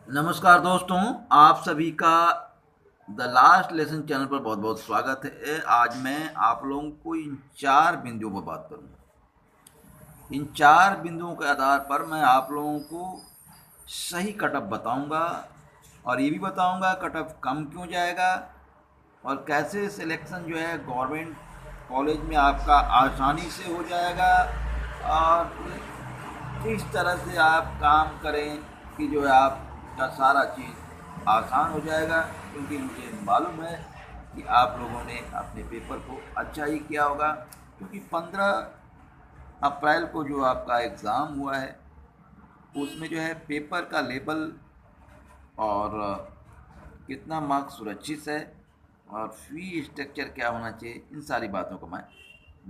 नमस्कार दोस्तों, आप सभी का द लास्ट लेसन चैनल पर बहुत बहुत स्वागत है। आज मैं आप लोगों को इन चार बिंदुओं पर बात करूंगा। इन चार बिंदुओं के आधार पर मैं आप लोगों को सही कट ऑफ बताऊंगा और ये भी बताऊंगा कट ऑफ कम क्यों जाएगा और कैसे सिलेक्शन जो है गवर्नमेंट कॉलेज में आपका आसानी से हो जाएगा और किस तरह से आप काम करें कि जो है आपका सारा चीज़ आसान हो जाएगा। क्योंकि मुझे मालूम है कि आप लोगों ने अपने पेपर को अच्छा ही किया होगा, क्योंकि 15 अप्रैल को जो आपका एग्ज़ाम हुआ है उसमें जो है पेपर का लेवल और कितना मार्क्स सुरक्षित है और फी स्ट्रक्चर क्या होना चाहिए, इन सारी बातों का मैं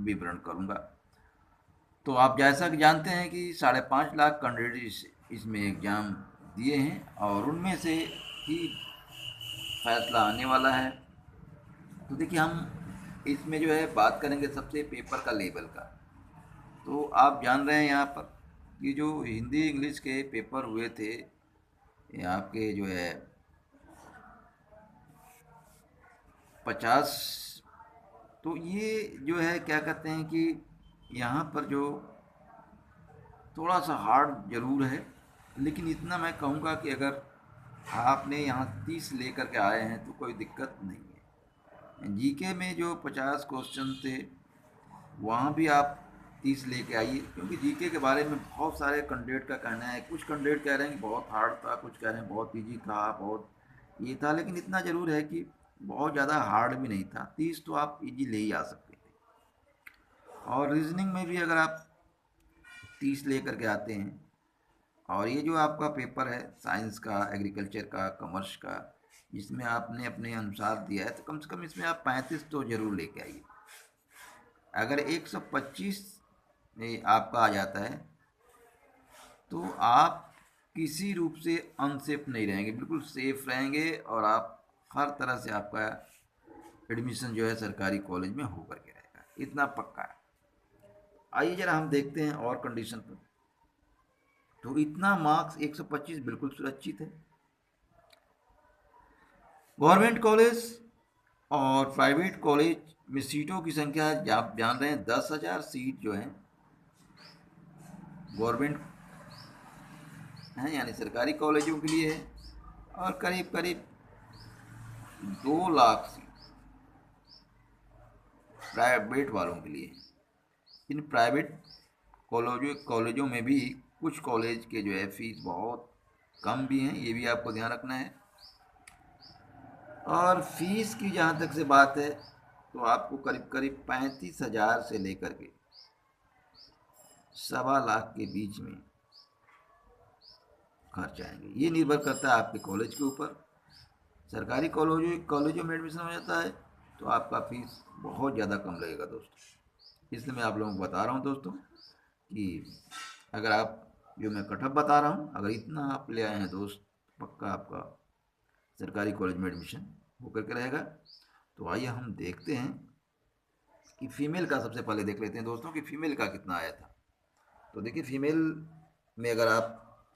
विवरण करूंगा। तो आप जैसा कि जानते हैं कि 5.5 लाख कैंडिडेट इसमें एग्ज़ाम दिए हैं और उनमें से ही फैसला आने वाला है। तो देखिए, हम इसमें जो है बात करेंगे सबसे पेपर का लेवल का। तो आप जान रहे हैं यहाँ पर कि जो हिंदी इंग्लिश के पेपर हुए थे, ये आपके जो है 50, तो ये जो है क्या कहते हैं कि यहाँ पर जो थोड़ा सा हार्ड जरूर है, लेकिन इतना मैं कहूँगा कि अगर आपने यहाँ 30 लेकर के आए हैं तो कोई दिक्कत नहीं है। जीके में जो 50 क्वेश्चन थे वहाँ भी आप 30 लेके आइए, क्योंकि जीके के बारे में बहुत सारे कैंडिडेट का कहना है। कुछ कैंडिडेट कह रहे हैं कि बहुत हार्ड था, कुछ कह रहे हैं बहुत इजी था, बहुत ये था, लेकिन इतना ज़रूर है कि बहुत ज़्यादा हार्ड भी नहीं था। 30 तो आप इजी ले ही आ सकते थे। और रीजनिंग में भी अगर आप 30 लेकर के आते हैं, और ये जो आपका पेपर है साइंस का, एग्रीकल्चर का, कॉमर्स का, इसमें आपने अपने अनुसार दिया है, तो कम से कम इसमें आप 35 तो ज़रूर लेके आइए। अगर 125 में आपका आ जाता है तो आप किसी रूप से अनसेफ नहीं रहेंगे, बिल्कुल सेफ रहेंगे और आप हर तरह से आपका एडमिशन जो है सरकारी कॉलेज में होकर के रहेगा, इतना पक्का है। आइए जरा हम देखते हैं और कंडीशन पर। तो इतना मार्क्स 125 बिल्कुल सुरक्षित है। गवर्नमेंट कॉलेज और प्राइवेट कॉलेज में सीटों की संख्या आप जान रहे हैं, 10,000 सीट जो है गवर्नमेंट है यानी सरकारी कॉलेजों के लिए है, और करीब करीब 2 लाख सीट प्राइवेट वालों के लिए। इन प्राइवेट कॉलेजों में भी कुछ कॉलेज के जो है फीस बहुत कम भी हैं, ये भी आपको ध्यान रखना है। और फीस की जहाँ तक से बात है तो आपको करीब करीब 35,000 से लेकर के 1.25 लाख के बीच में खर्च आएंगे। ये निर्भर करता है आपके कॉलेज के ऊपर। सरकारी कॉलेजों में एडमिशन हो जाता है तो आपका फीस बहुत ज़्यादा कम लगेगा दोस्तों। इसलिए मैं आप लोगों को बता रहा हूँ दोस्तों कि अगर आप जो मैं कटअप बता रहा हूँ, अगर इतना आप ले आए हैं दोस्त, पक्का आपका सरकारी कॉलेज में एडमिशन होकर के रहेगा। तो आइए हम देखते हैं कि फीमेल का सबसे पहले देख लेते हैं दोस्तों कि फीमेल का कितना आया था। तो देखिए, फीमेल में अगर आप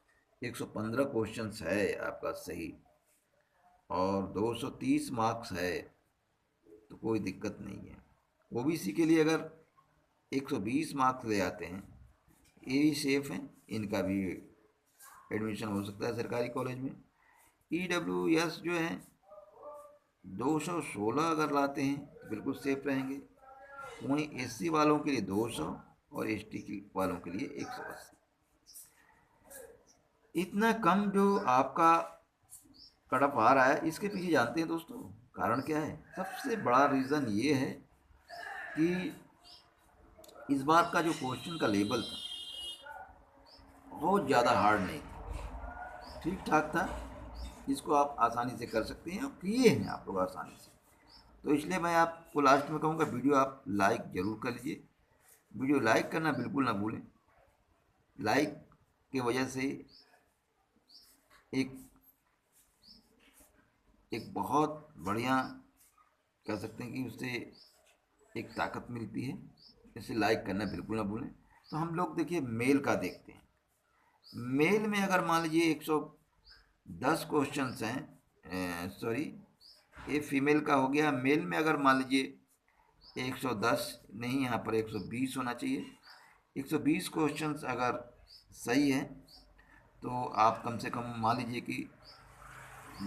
115 क्वेश्चंस है आपका सही और 230 मार्क्स है तो कोई दिक्कत नहीं है। ओबीसी के लिए अगर 120 मार्क्स ले आते हैं, ये भी सेफ हैं, इनका भी एडमिशन हो सकता है सरकारी कॉलेज में। EWS जो है 216 अगर लाते हैं तो बिल्कुल सेफ रहेंगे। वहीं SC वालों के लिए 200 और ST वालों के लिए 180। इतना कम जो आपका कटअप आ रहा है, इसके पीछे जानते हैं दोस्तों कारण क्या है? सबसे बड़ा रीज़न ये है कि इस बार का जो क्वेश्चन का लेवल था बहुत ज़्यादा हार्ड नहीं था, ठीक ठाक था। इसको आप आसानी से कर सकते हैं और किए हैं आप लोग आसानी से। तो इसलिए मैं आपको लास्ट में कहूँगा, वीडियो आप लाइक ज़रूर कर लीजिए। वीडियो लाइक करना बिल्कुल ना भूलें। लाइक की वजह से एक एक बहुत बढ़िया कह सकते हैं कि उससे एक ताकत मिलती है। इसे लाइक करना बिल्कुल ना भूलें। तो हम लोग देखिए मेल का देखते हैं। मेल में अगर मान लीजिए 10 क्वेश्चंस हैं, सॉरी, ये फीमेल का हो गया। मेल में अगर मान लीजिए 110 नहीं, यहाँ पर 120 होना चाहिए। 120 क्वेश्चंस अगर सही है तो आप कम से कम मान लीजिए कि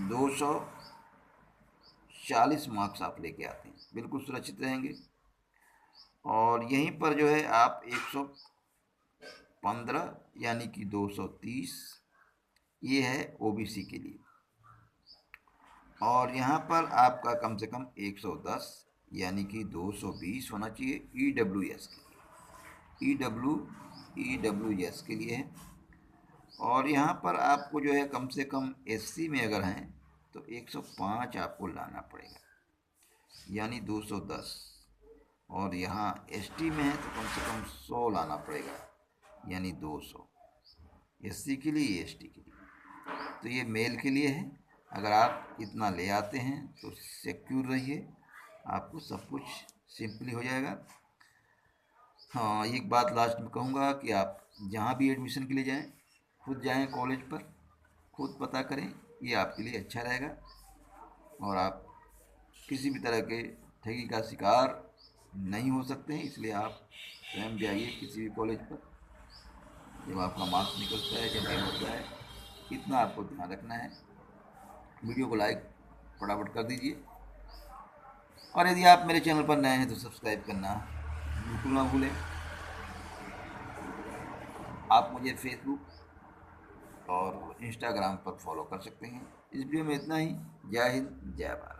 240 मार्क्स आप लेके आते हैं, बिल्कुल सुरक्षित रहेंगे। और यहीं पर जो है आप 115 यानी कि 230, ये है ओबीसी के लिए। और यहाँ पर आपका कम से कम 110 यानी कि 220 होना चाहिए ईडब्ल्यूएस के लिए, ईडब्ल्यूएस के लिए है। और यहाँ पर आपको जो है कम से कम एससी में अगर हैं तो 105 आपको लाना पड़ेगा, यानी 210। और यहाँ एसटी में है तो कम से कम 100 लाना पड़ेगा, यानी 200। एससी के लिए, एसटी के लिए। तो ये मेल के लिए है। अगर आप इतना ले आते हैं तो सिक्योर रहिए, आपको सब कुछ सिंपली हो जाएगा। हाँ, एक बात लास्ट में कहूँगा कि आप जहाँ भी एडमिशन के लिए जाएं, खुद जाएं कॉलेज पर, खुद पता करें, ये आपके लिए अच्छा रहेगा। और आप किसी भी तरह के ठगी का शिकार नहीं हो सकते हैं, इसलिए आप स्वयं जाइए किसी भी कॉलेज पर। जब आपका मार्क्स निकलता है, जब ये होता है, इतना आपको ध्यान रखना है। वीडियो को लाइक फटाफट कर दीजिए, और यदि आप मेरे चैनल पर नए हैं तो सब्सक्राइब करना बिल्कुल ना भूलें। आप मुझे फेसबुक और इंस्टाग्राम पर फॉलो कर सकते हैं। इस वीडियो में इतना ही। जय हिंद, जय भारत।